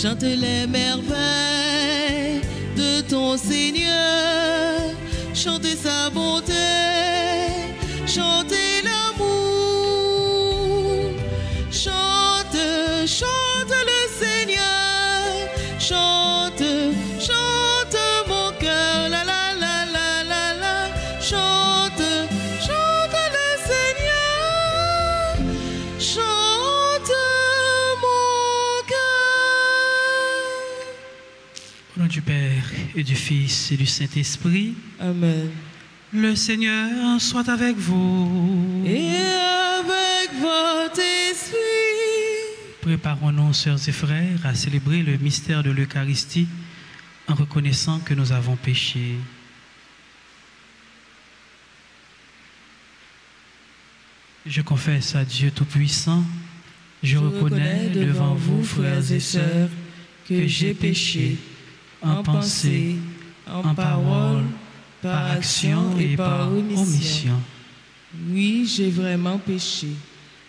chante les merveilles de ton Seigneur, chantez sa bonté, chantez l'amour, chante, chante le Seigneur, chante, chante mon cœur, la la la la la la, chante, chante le Seigneur, chante mon cœur. Au nom du Père et du Fils et du Saint-Esprit. Amen. Le Seigneur soit avec vous. Et avec votre esprit. Préparons-nous, sœurs et frères, à célébrer le mystère de l'Eucharistie en reconnaissant que nous avons péché. Je confesse à Dieu Tout-Puissant, je reconnais devant vous, frères et sœurs, que j'ai péché en pensée, en parole, par action et par omission. Oui, j'ai vraiment péché.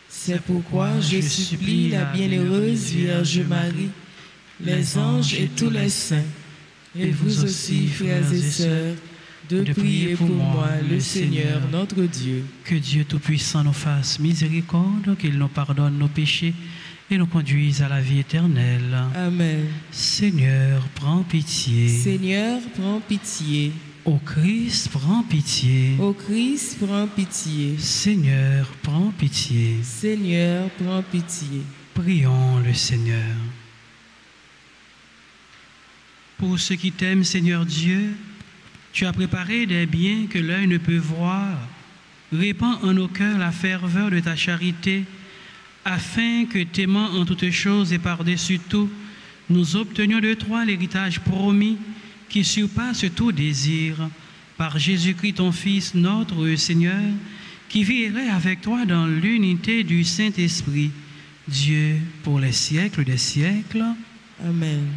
C'est pourquoi je supplie la bienheureuse Vierge Marie, les anges et tous les saints, et vous aussi, frères et sœurs, de prier pour moi, le Seigneur, notre Dieu. Que Dieu Tout-Puissant nous fasse miséricorde, qu'il nous pardonne nos péchés et nous conduise à la vie éternelle. Amen. Seigneur, prends pitié. Seigneur, prends pitié. Ô Christ, prends pitié. Ô Christ, prends pitié. Seigneur, prends pitié. Seigneur, prends pitié. Prions le Seigneur. Pour ceux qui t'aiment, Seigneur Dieu, tu as préparé des biens que l'œil ne peut voir. Répands en nos cœurs la ferveur de ta charité, afin que, t'aimant en toutes choses et par-dessus tout, nous obtenions de toi l'héritage promis qui surpasse tout désir, par Jésus-Christ ton Fils, notre Seigneur, qui vivrait avec toi dans l'unité du Saint-Esprit, Dieu pour les siècles des siècles. Amen.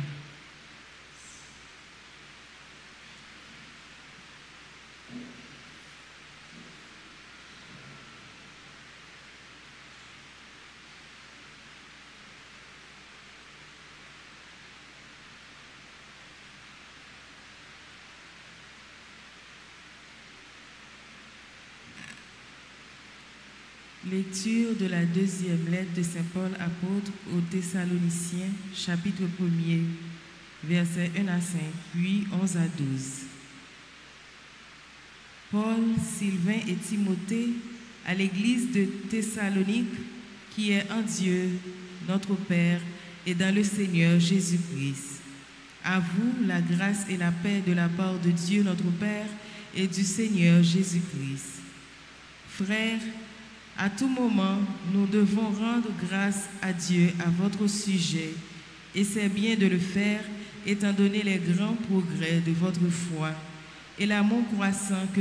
Lecture de la deuxième lettre de Saint Paul apôtre aux Thessaloniciens, chapitre 1er, versets 1 à 5, puis 11 à 12. Paul, Sylvain et Timothée, à l'église de Thessalonique, qui est en Dieu, notre Père, et dans le Seigneur Jésus-Christ. À vous, la grâce et la paix de la part de Dieu, notre Père, et du Seigneur Jésus-Christ. Frères, à tout moment, nous devons rendre grâce à Dieu à votre sujet, et c'est bien de le faire, étant donné les grands progrès de votre foi et l'amour croissant que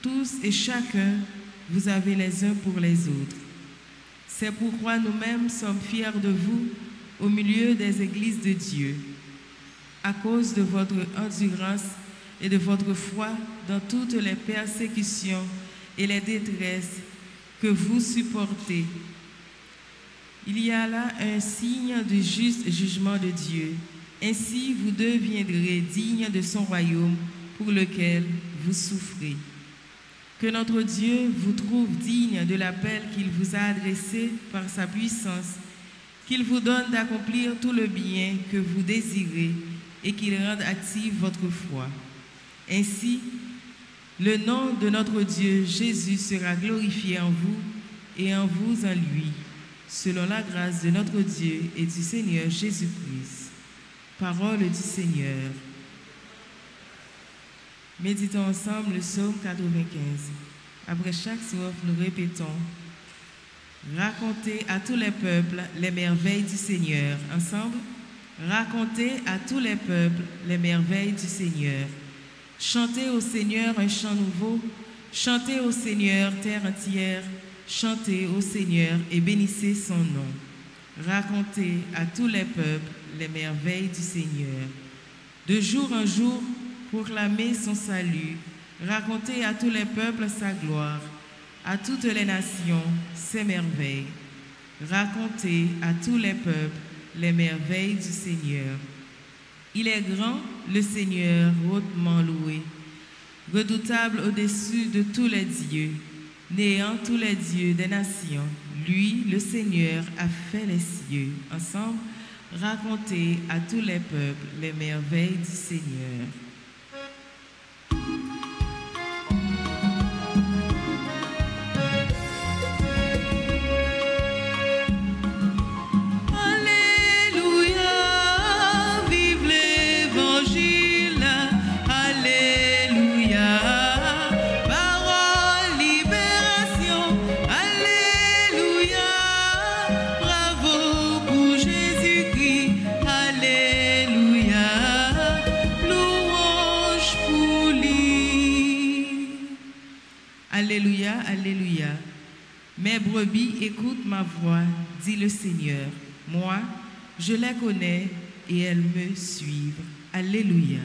tous et chacun vous avez les uns pour les autres. C'est pourquoi nous-mêmes sommes fiers de vous au milieu des églises de Dieu, à cause de votre endurance et de votre foi dans toutes les persécutions et les détresses que vous supportez. Il y a là un signe du juste jugement de Dieu. Ainsi, vous deviendrez dignes de son royaume pour lequel vous souffrez. Que notre Dieu vous trouve digne de l'appel qu'il vous a adressé par sa puissance, qu'il vous donne d'accomplir tout le bien que vous désirez et qu'il rende active votre foi. Ainsi, le nom de notre Dieu Jésus sera glorifié en vous et en vous en lui, selon la grâce de notre Dieu et du Seigneur Jésus-Christ. Parole du Seigneur. Méditons ensemble le psaume 95. Après chaque strophe, nous répétons: racontez à tous les peuples les merveilles du Seigneur. Ensemble, racontez à tous les peuples les merveilles du Seigneur. Chantez au Seigneur un chant nouveau, chantez au Seigneur terre entière, chantez au Seigneur et bénissez son nom. Racontez à tous les peuples les merveilles du Seigneur. De jour en jour, proclamez son salut, racontez à tous les peuples sa gloire, à toutes les nations ses merveilles. Racontez à tous les peuples les merveilles du Seigneur. Il est grand, le Seigneur, hautement loué, redoutable au-dessus de tous les dieux, néant tous les dieux des nations. Lui, le Seigneur, a fait les cieux. Ensemble, racontez à tous les peuples les merveilles du Seigneur. Alléluia, alléluia. Mes brebis écoutent ma voix, dit le Seigneur. Moi, je les connais et elles me suivent. Alléluia.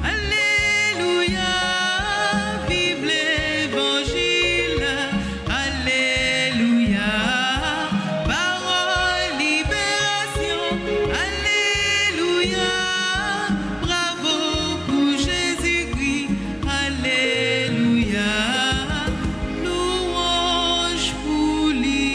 Alléluia, vive l'Évangile. Alléluia, parole, libération. Alléluia, bravo pour Jésus-Christ. Alléluia, louange pour lui.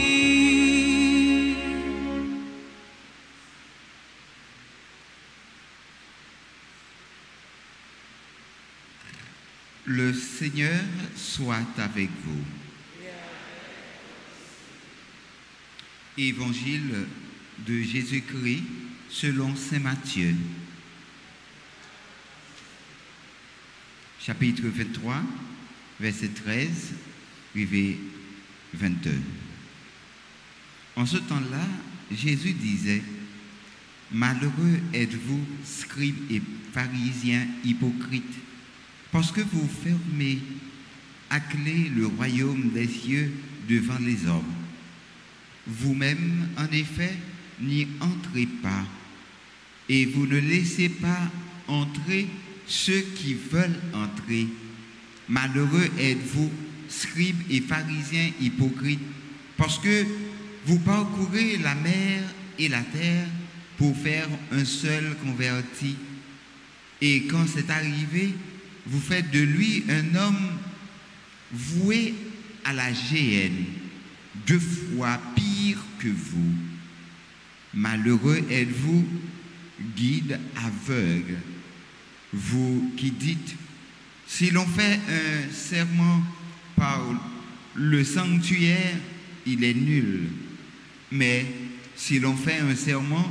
Le Seigneur soit avec vous. Évangile de Jésus-Christ selon saint Matthieu. Chapitre 23, verset 13, rivé 22. En ce temps-là, Jésus disait: Malheureux êtes-vous, scribes et pharisiens hypocrites, parce que vous fermez à clé le royaume des cieux devant les hommes. Vous-même, en effet, n'y entrez pas, et vous ne laissez pas entrer ceux qui veulent entrer. Malheureux êtes-vous, scribes et pharisiens hypocrites, parce que vous parcourez la mer et la terre pour faire un seul converti, et quand c'est arrivé, vous faites de lui un homme voué à la géhenne, 2 fois pire que vous. Malheureux êtes-vous, guides aveugles, vous qui dites: si l'on fait un serment par le sanctuaire, il est nul. Mais si l'on fait un serment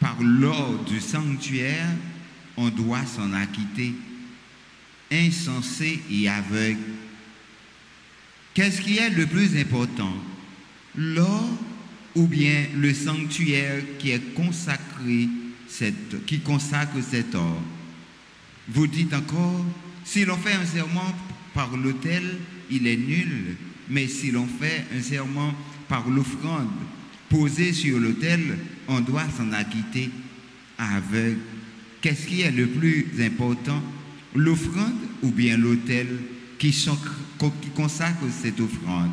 par l'or du sanctuaire, on doit s'en acquitter. Insensé et aveugle. Qu'est-ce qui est le plus important, l'or ou bien le sanctuaire qui consacre cet or? Vous dites encore: si l'on fait un serment par l'autel, il est nul. Mais si l'on fait un serment par l'offrande posée sur l'autel, on doit s'en acquitter. Aveugle. Qu'est-ce qui est le plus important, l'offrande ou bien l'autel qui consacre cette offrande?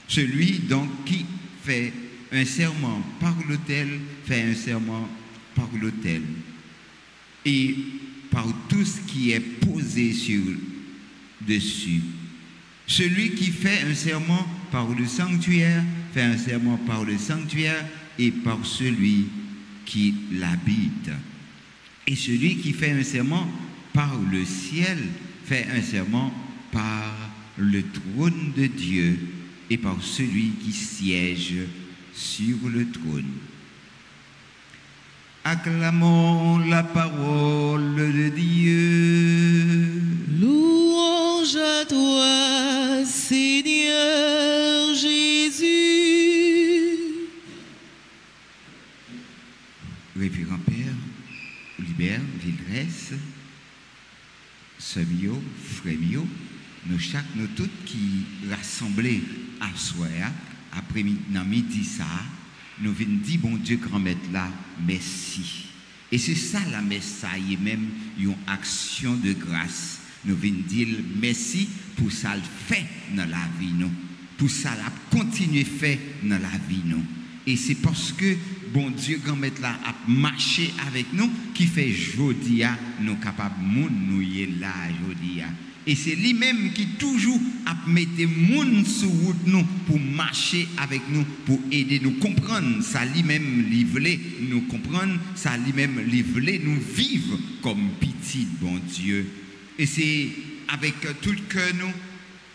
Celui donc qui fait un serment par l'autel fait un serment par l'autel et par tout ce qui est posé sur dessus. Celui qui fait un serment par le sanctuaire fait un serment par le sanctuaire et par celui qui l'habite. Et celui qui fait un serment par le ciel fait un serment par le trône de Dieu et par celui qui siège sur le trône. Acclamons la parole de Dieu. Louange à toi, Seigneur Jésus. Révérend Père Libert Vildresse, Semio, Frémio, nous toutes qui rassemblés à soi, après midi ça, nous venons dire, bon Dieu, grand maître là, merci. Et c'est ça la messe, et même une action de grâce. Nous venons dire merci pour ça le fait dans la vie, nous. pour ça la continuer faire dans la vie nous. Et c'est parce que bon Dieu grand mettre là a marché avec nous qui fait jodia nous capable moun nous y là jodia. Et c'est lui-même qui toujours a mettre moun sur route nous pour marcher avec nous, pour aider nous comprendre ça lui-même livré nous comprendre ça lui-même livré nous vivre comme petit bon Dieu. Et c'est avec tout le cœur nous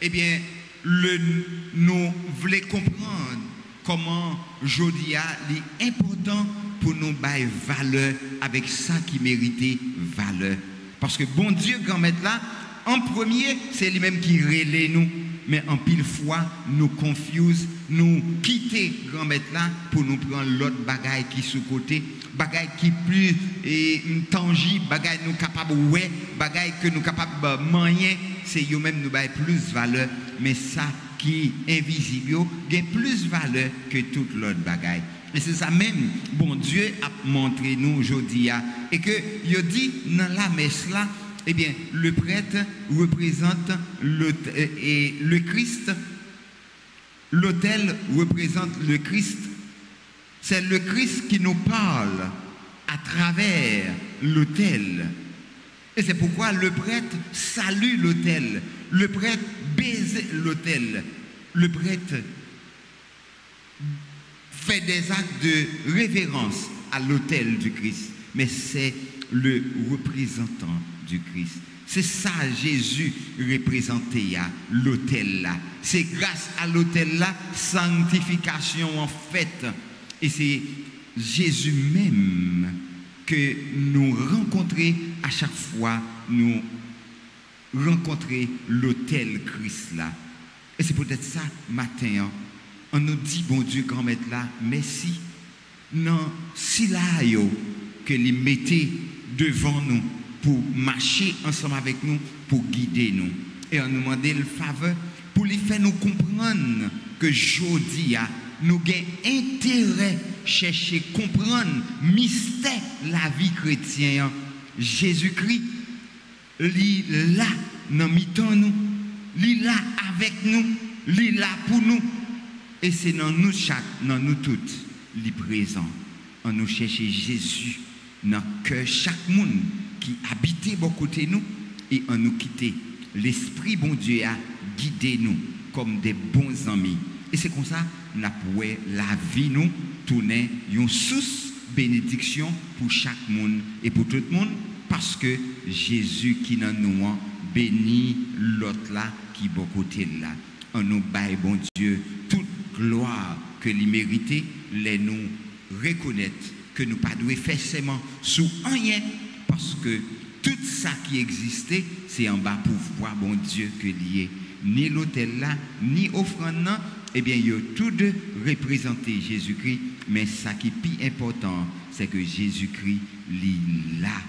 eh bien nous voulons comprendre comment jodia est important pour nous bailler valeur avec ça qui méritait valeur. Parce que bon Dieu grand mettre là en premier, c'est lui-même qui relaie nous, mais en pile fois, nous confuse, nous quitter grand-mère là pour nous prendre l'autre bagaille qui sous côté, bagaille qui plus tangible, bagaille nous capable ouais, bagaille que nous capable manier, c'est eux-mêmes nous bail plus valeur, mais ça qui est invisible, a plus valeur que toute l'autre bagaille. Et c'est ça même, bon Dieu a montré nous aujourd'hui, et que il dit dans la messe là, eh bien, le prêtre représente le Christ. L'autel représente le Christ. C'est le Christ qui nous parle à travers l'autel. Et c'est pourquoi le prêtre salue l'autel. Le prêtre baise l'autel. Le prêtre fait des actes de révérence à l'autel du Christ. Mais c'est le représentant du Christ. C'est ça Jésus représenté à l'autel là. C'est grâce à l'autel là, sanctification en fait. Et c'est Jésus même que nous rencontrons à chaque fois nous rencontrer l'autel Christ là. Et c'est peut-être ça matin, on nous dit bon Dieu grand maître là, merci. Non, si là yo que les mettez devant nous pour marcher ensemble avec nous, pour guider nous. Et on nous demande le faveur pour lui faire nous comprendre que aujourd'hui, nous avons intérêt à chercher, comprendre mystère la vie chrétienne. Jésus-Christ, il est là dans nous, il est là avec nous, il est là pour nous. Et c'est dans nous chaque, dans nous toutes, il est présent. On nous cherche Jésus dans le cœur chaque monde qui habitait beaucoup de nous et on nous quitté. L'Esprit bon Dieu a guidé nous comme des bons amis. Et c'est comme ça que nous avons la vie nous tourner une source bénédiction pour chaque monde et pour tout le monde parce que Jésus qui dans nous bénit l'autre là qui est beaucoup côté là. On nous baille bon Dieu toute gloire que lui mérite, les nous reconnaître que nous pas devons faire seulement sous rien parce que tout ça qui existait c'est en bas pour voir bon Dieu que lié ni l'autel là ni offrande là eh bien il y a tout de représenter Jésus-Christ mais ça qui est plus important c'est que Jésus-Christ est là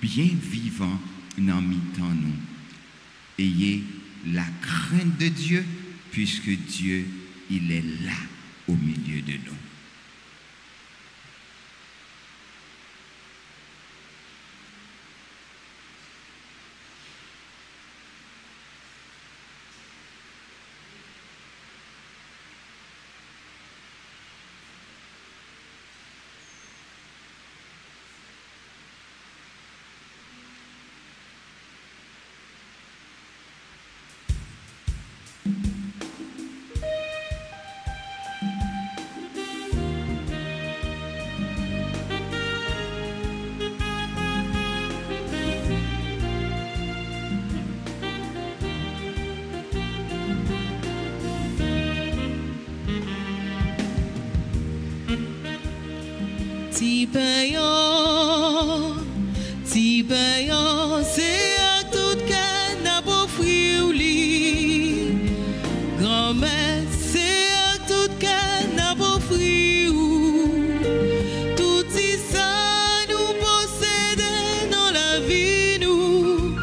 bien vivant dans mi-temps nous ayez la crainte de Dieu puisque Dieu il est là au milieu de nous. Ti payan, c'est à tout cas n'a pas offrir li. Grand-mère, c'est à tout cas n'a pas offrir. Tout ça nous possède dans la vie nous.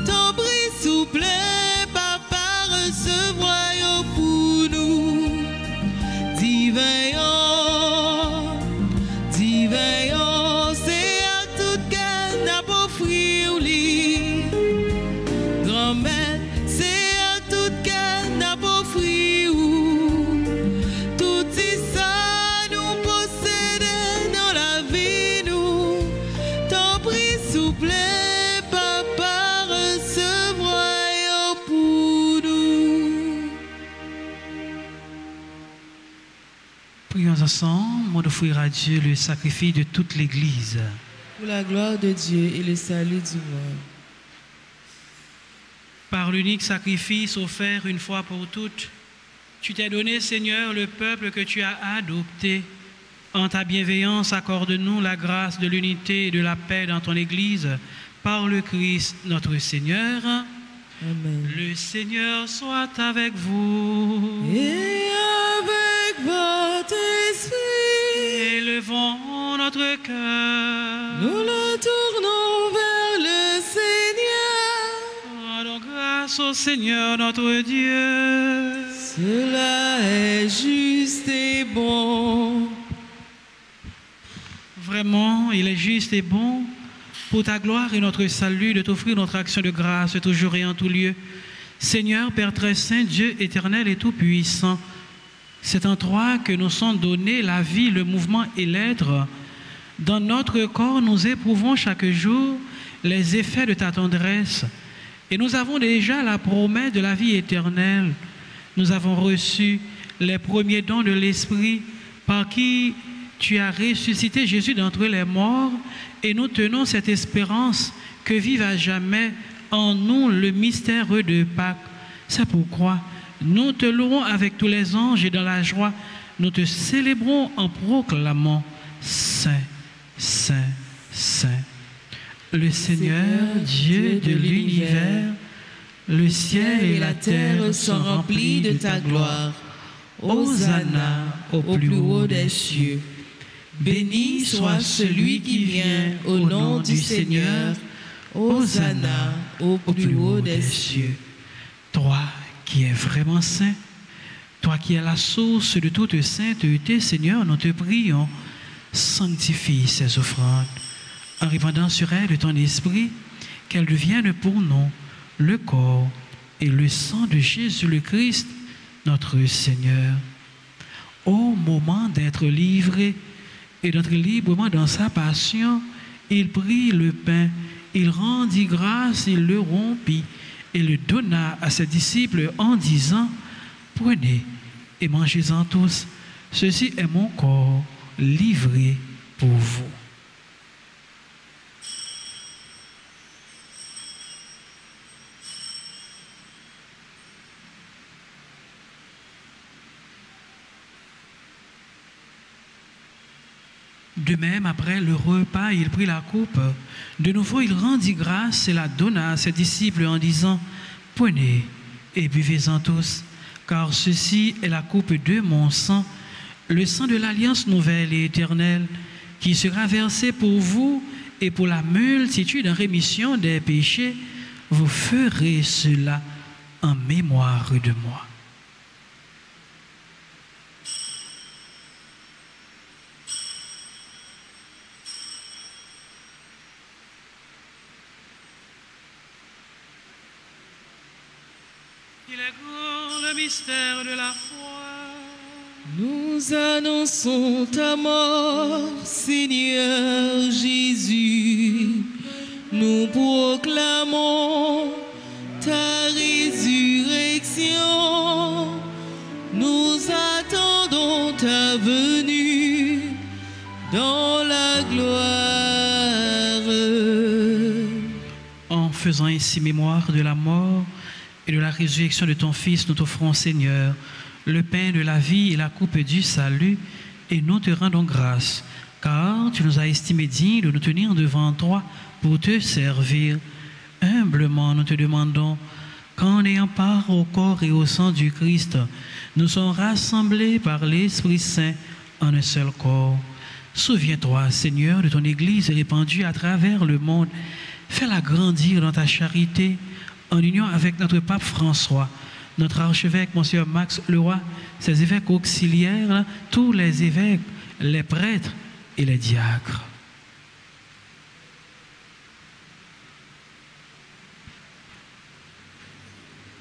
T'en prie, s'il plaît, papa, recevoir pour nous. Divin. ensemble, on offrira à Dieu le sacrifice de toute l'Église. Pour la gloire de Dieu et le salut du monde. Par l'unique sacrifice offert une fois pour toutes, tu t'es donné, Seigneur, le peuple que tu as adopté. En ta bienveillance, accorde-nous la grâce de l'unité et de la paix dans ton Église, par le Christ notre Seigneur. Amen. Le Seigneur soit avec vous. Et avec votre esprit, Élevons notre cœur. nous le tournons vers le Seigneur. Rendons grâce au Seigneur notre Dieu. Cela est juste et bon. Vraiment, il est juste et bon pour ta gloire et notre salut de t'offrir notre action de grâce toujours et en tout lieu. Seigneur, Père très saint, Dieu éternel et tout-puissant, c'est en toi que nous sont donnés la vie, le mouvement et l'être. Dans notre corps, nous éprouvons chaque jour les effets de ta tendresse et nous avons déjà la promesse de la vie éternelle. Nous avons reçu les premiers dons de l'Esprit par qui tu as ressuscité Jésus d'entre les morts et nous tenons cette espérance que vive à jamais en nous le mystère de Pâques. C'est pourquoi nous te louons avec tous les anges et dans la joie, nous te célébrons en proclamant Saint, Saint, Saint. Le Seigneur, Dieu de l'univers, le ciel et la terre sont remplis de ta gloire. Hosanna au plus haut des cieux. Béni soit celui qui vient au nom du Seigneur. Hosanna au plus haut des cieux. Toi qui es vraiment saint, toi qui es la source de toute sainteté, Seigneur, nous te prions, sanctifie ces offrandes, en répandant sur elles ton esprit, qu'elles deviennent pour nous le corps et le sang de Jésus le Christ, notre Seigneur. Au moment d'être livré et d'entrer librement dans sa passion, il prit le pain, il rendit grâce, il le rompit et le donna à ses disciples en disant, prenez et mangez-en tous, ceci est mon corps livré pour vous. De même, après le repas, il prit la coupe. De nouveau, il rendit grâce et la donna à ses disciples en disant, prenez et buvez-en tous, car ceci est la coupe de mon sang, le sang de l'alliance nouvelle et éternelle, qui sera versé pour vous et pour la multitude en rémission des péchés. Vous ferez cela en mémoire de moi. Il est grand le mystère de la foi. Nous annonçons ta mort, Seigneur Jésus. Nous proclamons ta résurrection. Nous attendons ta venue dans la gloire. En faisant ainsi mémoire de la mort et de la résurrection de ton Fils, nous t'offrons, Seigneur, le pain de la vie et la coupe du salut, et nous te rendons grâce, car tu nous as estimés dignes de nous tenir devant toi pour te servir. Humblement, nous te demandons qu'en ayant part au corps et au sang du Christ, nous sommes rassemblés par l'Esprit Saint en un seul corps. Souviens-toi, Seigneur, de ton Église répandue à travers le monde. Fais-la grandir dans ta charité, en union avec notre pape François, notre archevêque, Monsieur Max Leroy, ses évêques auxiliaires, tous les évêques, les prêtres et les diacres.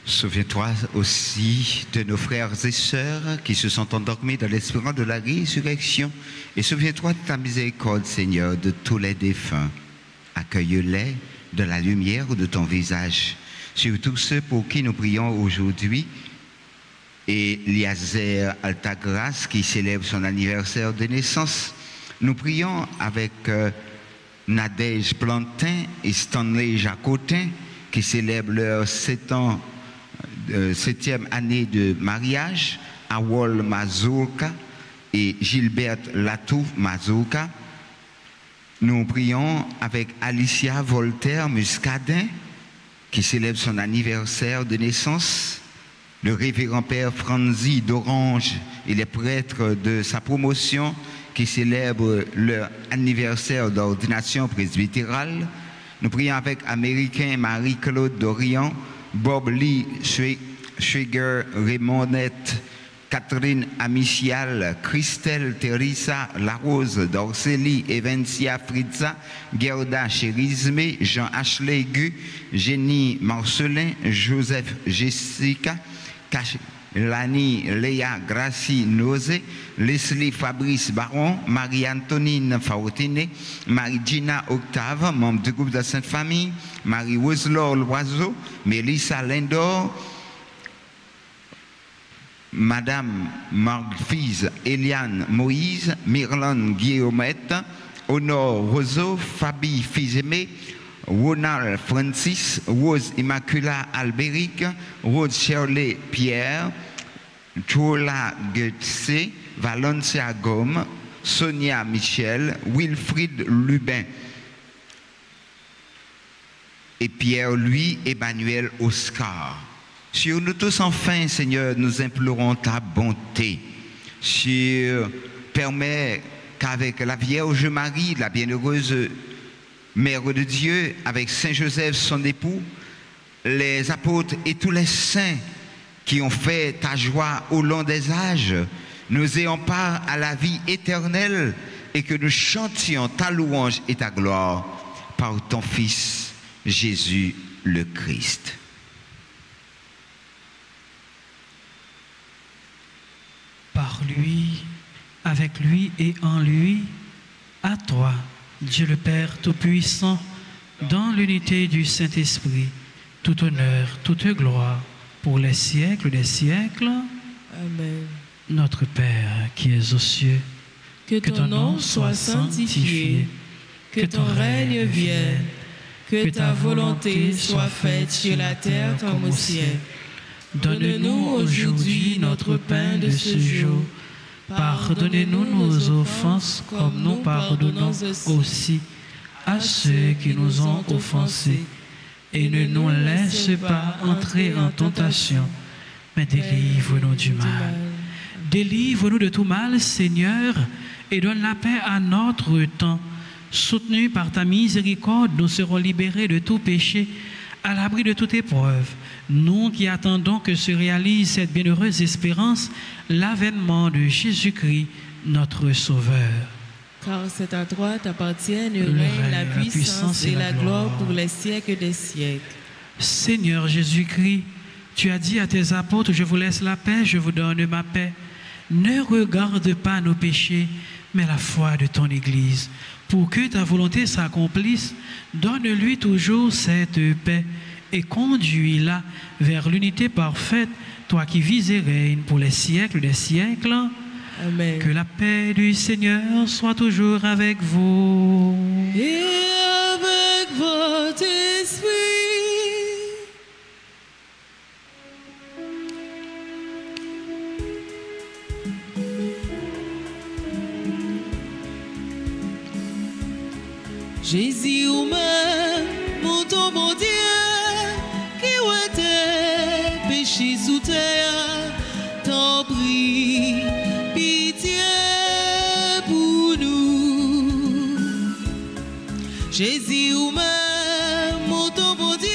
Souviens-toi aussi de nos frères et sœurs qui se sont endormis dans l'espérance de la résurrection. Et souviens-toi de ta miséricorde, Seigneur, de tous les défunts. Accueille-les de la lumière de ton visage. Sur tous ceux pour qui nous prions aujourd'hui, et Liazer Altagrace qui célèbre son anniversaire de naissance. Nous prions avec Nadège Plantin et Stanley Jacotin qui célèbrent leur 7e année de mariage, Awol Mazurka et Gilberte Latouf Mazurka. Nous prions avec Alicia Voltaire Muscadin qui célèbre son anniversaire de naissance, le révérend père Franzi d'Orange et les prêtres de sa promotion qui célèbrent leur anniversaire d'ordination presbytérale. Nous prions avec Américain Marie-Claude Dorian, Bob Lee Schweger, Raymondette, Catherine Amichial, Christelle Teresa Larose, Dorceli Evencia Fritza, Gerda Chérismé, Jean Ashley Gu, Jenny Marcelin, Joseph Jessica, Lani Léa Gracie Nozé, Leslie Fabrice Baron, Marie-Antonine Fautine, Marie-Gina Octave, membre du groupe de la Sainte Famille, Marie-Roselore Loiseau, Mélissa Lindor, Madame Marc-Fils Eliane Moïse, Myrlane Guillaumette, Honor Roseau, Fabi Fizemé, Ronald Francis, Rose Immacula Albéric, Rose Shirley Pierre, Chola Goetze, Valencia Gomme, Sonia Michel, Wilfried Lubin et Pierre-Louis Emmanuel Oscar. Sur nous tous enfin, Seigneur, nous implorons ta bonté. Permets qu'avec la Vierge Marie, la bienheureuse Mère de Dieu, avec Saint Joseph, son époux, les apôtres et tous les saints qui ont fait ta joie au long des âges, nous ayons part à la vie éternelle et que nous chantions ta louange et ta gloire par ton Fils, Jésus le Christ. Par lui, avec lui et en lui, à toi, Dieu le Père Tout-Puissant, dans l'unité du Saint-Esprit, tout honneur, toute gloire, pour les siècles des siècles. Amen. Notre Père qui es aux cieux, Que ton nom soit sanctifié, que ton règne vienne, que ta volonté soit faite sur la terre comme au ciel. Donne-nous aujourd'hui notre pain de ce jour. Pardonnez-nous nos offenses comme nous pardonnons aussi à ceux qui nous ont offensés. Et ne nous laisse pas entrer en tentation, mais délivre-nous du mal. Délivre-nous de tout mal, Seigneur, et donne la paix à notre temps. Soutenus par ta miséricorde, nous serons libérés de tout péché, à l'abri de toute épreuve. Nous qui attendons que se réalise cette bienheureuse espérance, l'avènement de Jésus-Christ, notre Sauveur. Car c'est à toi t'appartiennent le règne, la puissance et la gloire pour les siècles des siècles. Seigneur Jésus-Christ, tu as dit à tes apôtres, je vous laisse la paix, je vous donne ma paix. Ne regarde pas nos péchés, mais la foi de ton Église. Pour que ta volonté s'accomplisse, donne-lui toujours cette paix et conduis-la vers l'unité parfaite, toi qui vis et règnes pour les siècles des siècles. Amen. Que la paix du Seigneur soit toujours avec vous. Et avec votre esprit. Jésus ou même, mon ton bon Dieu, qui était péché sous terre, t'en prie, pitié pour nous. Jésus ou même, mon ton bon Dieu,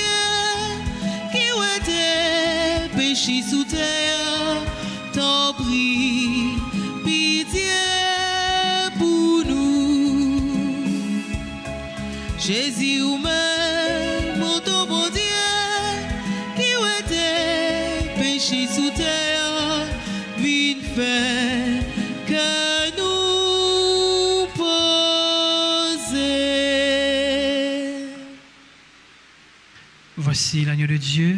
qui était péché sous terre, t'en prie, pitié pour nous. Jésus ou même, mon ton bon Dieu, qui était péché sous terre, vine fait que nous poser. Voici l'agneau de Dieu,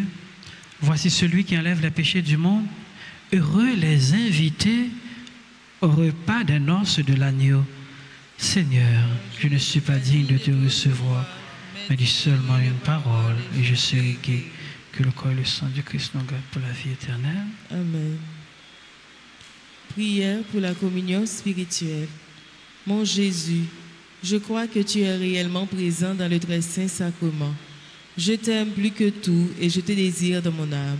voici celui qui enlève les péchés du monde. Heureux les invités au repas des noces de l'agneau. Seigneur, je ne suis pas digne de te recevoir, mais dis seulement une parole et je serai guéri. Que le corps et le sang du Christ nous gardent pour la vie éternelle. Amen. Prière pour la communion spirituelle. Mon Jésus, je crois que tu es réellement présent dans le très saint sacrement. Je t'aime plus que tout et je te désire dans mon âme.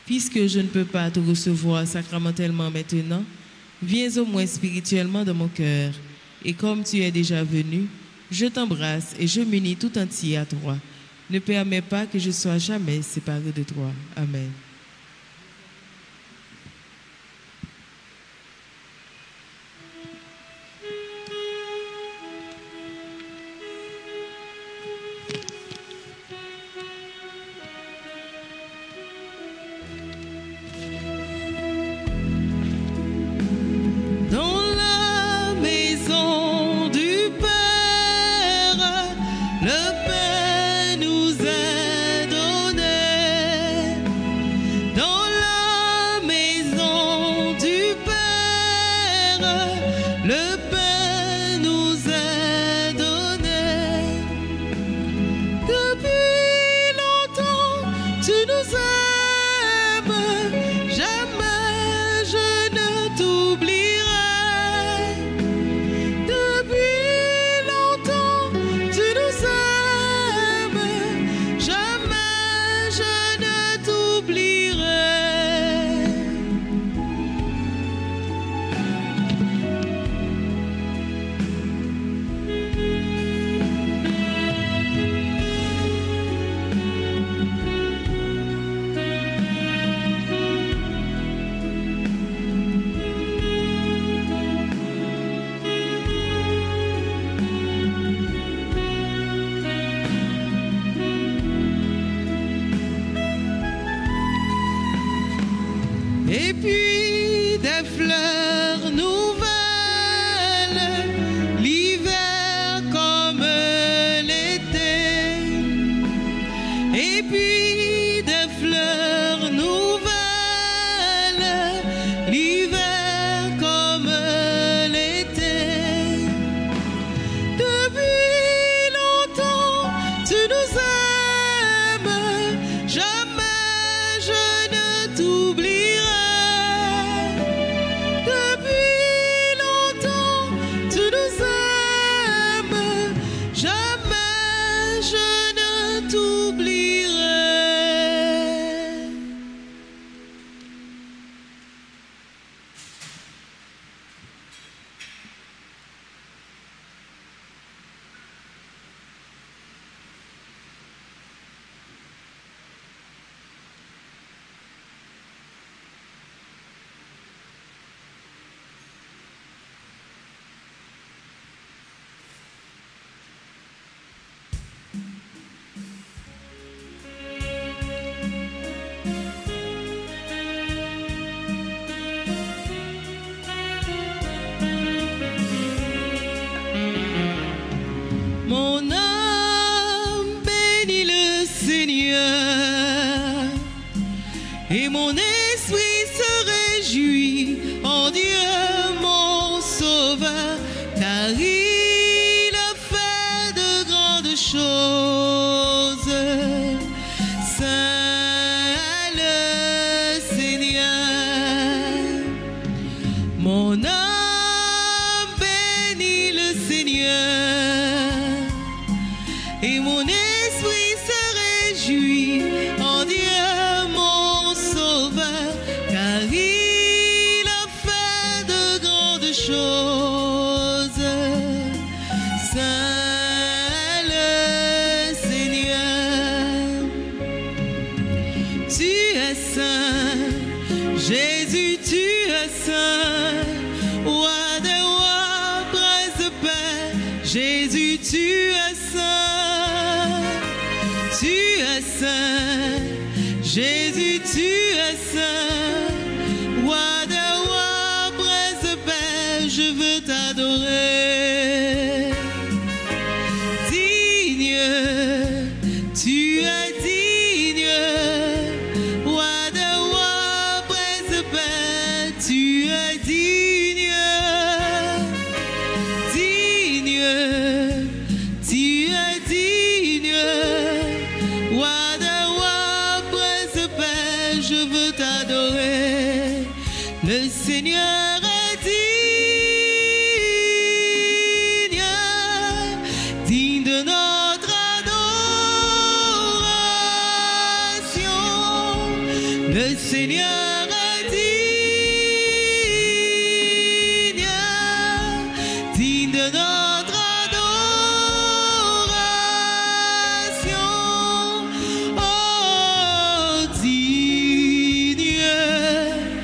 Puisque je ne peux pas te recevoir sacramentellement maintenant, viens au moins spirituellement dans mon cœur. Et comme tu es déjà venu, je t'embrasse et je m'unis tout entier à toi. Ne permets pas que je sois jamais séparé de toi. Amen. Dans la maison du Père, le pain nous est donné. Dans la maison du Père, le pain nous est donné. Depuis longtemps, tu nous aimes, jamais je ne t'oublierai. Depuis longtemps, tu nous aimes, jamais je ne t'oublierai. Et puis des fleurs nouvelles, l'hiver comme l'été. Et puis des fleurs nouvelles, l'hiver comme l'été. Depuis longtemps, tu nous aimes, jamais je ne t'oublierai. Depuis longtemps, tu nous aimes, jamais je ne t'oublierai. Mon âme bénit le Seigneur et mon esprit se réjouit en Dieu mon Sauveur, car il a fait de grandes choses. Saint le Seigneur, mon âme bénit le Seigneur et mon esprit se réjouit en Dieu mon Sauveur, car il a fait de grandes choses. Saint le Seigneur, tu es saint, Jésus, tu es saint, roi des rois, prince de paix, Jésus, tu es saint, tu es saint, Jésus, tu es saint, roi des rois, prince de paix, je veux t'adorer. Digne, tu es digne, roi des rois, prince de paix, Seigneur est digne de notre adoration. Le Seigneur est digne de notre adoration. Oh, digne le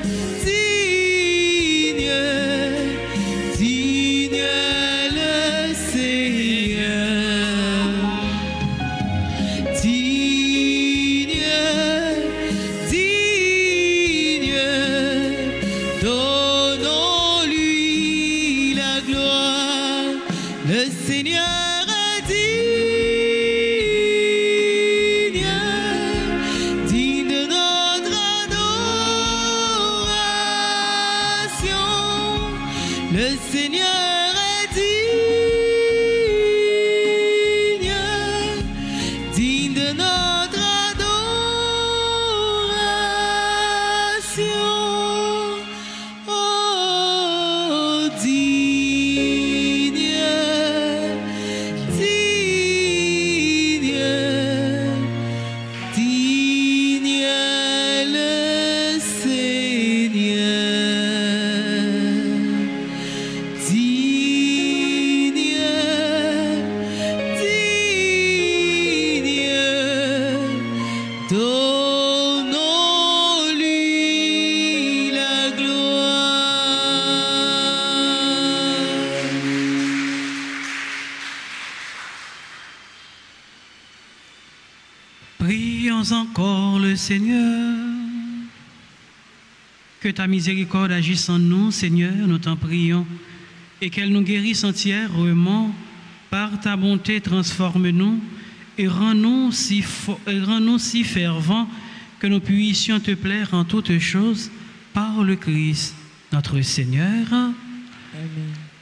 Seigneur. Digne, donnons-lui la gloire. Le Seigneur est digne de notre adoration. Le Seigneur est digne de notre adoration. Oh, digne le Seigneur. Donnons-lui la gloire. Prions encore le Seigneur. Que ta miséricorde agisse en nous, Seigneur, nous t'en prions, et qu'elle nous guérisse entièrement. Par ta bonté, transforme-nous et rends-nous si fervents que nous puissions te plaire en toutes choses par le Christ, notre Seigneur. Amen.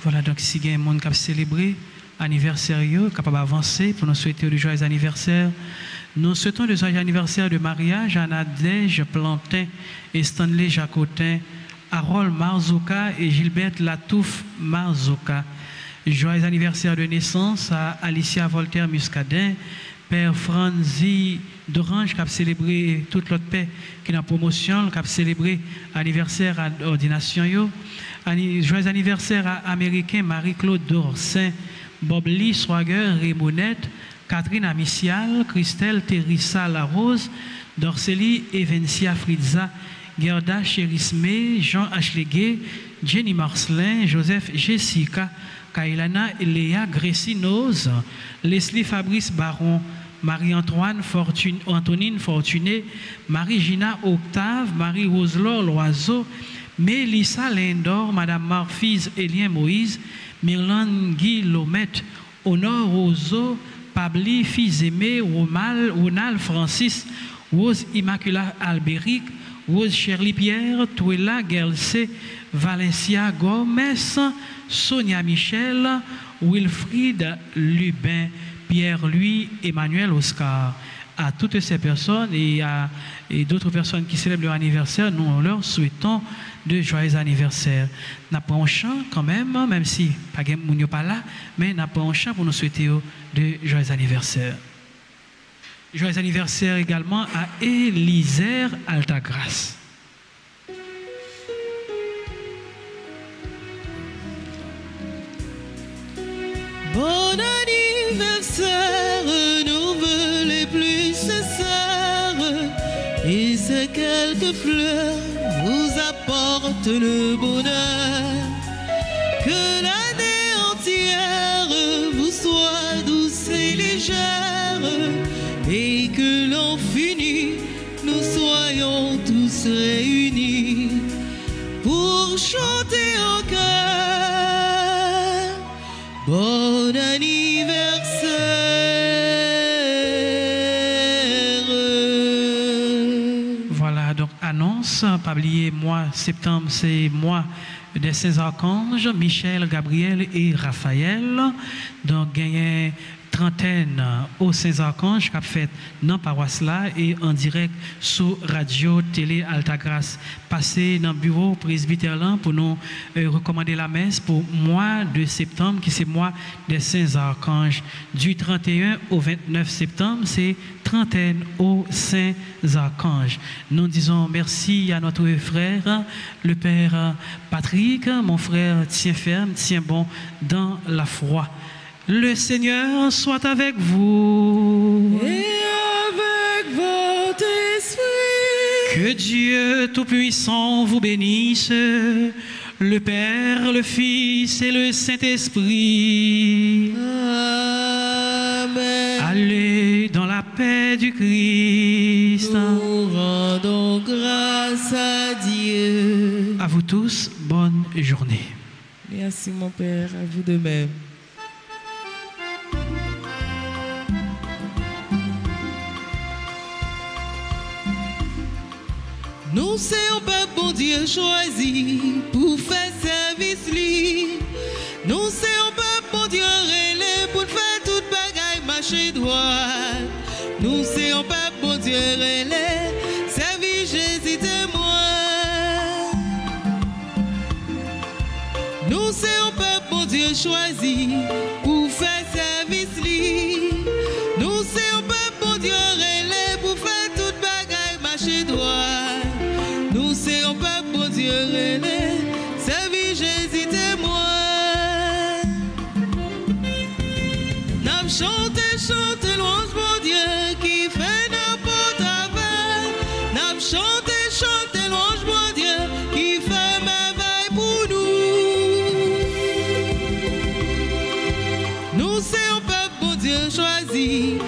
Voilà donc si il y a un monde qui a célébré anniversaire, capable d'avancer pour nous souhaiter le joyeux anniversaire. Nous souhaitons le joyeux anniversaire de mariage à Nadège Plantin et Stanley Jacotin, Harold Marzouka et Gilberte Latouf Marzouka. Joyeux anniversaire de naissance à Alicia Voltaire Muscadin, Père Franzi d'Orange qui a célébré toute l'autre paix qui est en promotion, qui a célébré anniversaire à l'ordination. Joyeux anniversaire à Américain Marie-Claude Dorsin, Bob Lee Swager Raymondette, Catherine Amicial, Christelle Terissa Larose, Dorceli Evencia Fritza, Gerda Cherisme, Jean Ashleguet, Jenny Marcelin, Joseph Jessica, Kailana Léa Gressinoz, Leslie Fabrice Baron, Marie-Antoine Antonine Fortuné, Marie-Gina Octave, Marie-Roselore Loiseau, Mélissa Lindor, Madame Marfise Élien Moïse, Myrlande Guy Lomette, Honor Roseau, Pabli Fils-Aimé, Ronald Francis, Rose Immacula Albéric, Rose Shirley Pierre, Touela Gelse, Valencia Gomez, Sonia Michel, Wilfried Lubin, Pierre-Louis, Emmanuel Oscar. À toutes ces personnes et d'autres personnes qui célèbrent leur anniversaire, nous leur souhaitons de joyeux anniversaires. Nous avons un chant quand même si pas de pas là, mais nous avons un chant pour nous souhaiter de joyeux anniversaires. Joyeux anniversaire également à Élisère Altagrace. Bon anniversaire, nous voulons les plus sincères, et ces quelques fleurs vous apportent le bonheur. Que l'année entière vous soit douce et légère, et que l'an fini, nous soyons tous réunis pour chanter en chœur. Bon anniversaire. Voilà, donc annonce, pas oublier mois septembre, c'est mois des Saints Archanges, Michel, Gabriel et Raphaël. Donc, gagné trentaine aux Saint-Archanges qui a fait dans la paroisse là et en direct sur radio télé Altagrace. Passez dans le bureau presbytère là pour nous recommander la messe pour mois de septembre qui c'est mois des Saint-Archanges. Du 31 au 29 septembre, c'est trentaine aux Saint-Archanges. Nous disons merci à notre frère, le Père Patrick, mon frère, tiens ferme, tiens bon dans la foi. Le Seigneur soit avec vous. Et avec votre esprit. Que Dieu Tout-Puissant vous bénisse, le Père, le Fils et le Saint-Esprit. Amen. Allez dans la paix du Christ. Nous rendons grâce à Dieu. À vous tous, bonne journée. Merci mon Père, à vous de même. Nous sommes pas bon Dieu choisi pour faire service lui. Nous sommes pas bon Dieu relais pour faire toute bagaille marcher droit. Nous sommes pas bon Dieu relais, servir Jésus témoin. Nous sommes pas bon Dieu choisi pour faire service lui. Nous sommes pas bon Dieu relais pour faire toute bagaille marcher droit. Nous serons pas bon Dieu relais, servir Jésus témoin. N'a chanté louange mon Dieu qui fait n'importe quoi. N'a chanté louange mon Dieu qui fait merveille pour nous. Nous serons pas bon Dieu choisi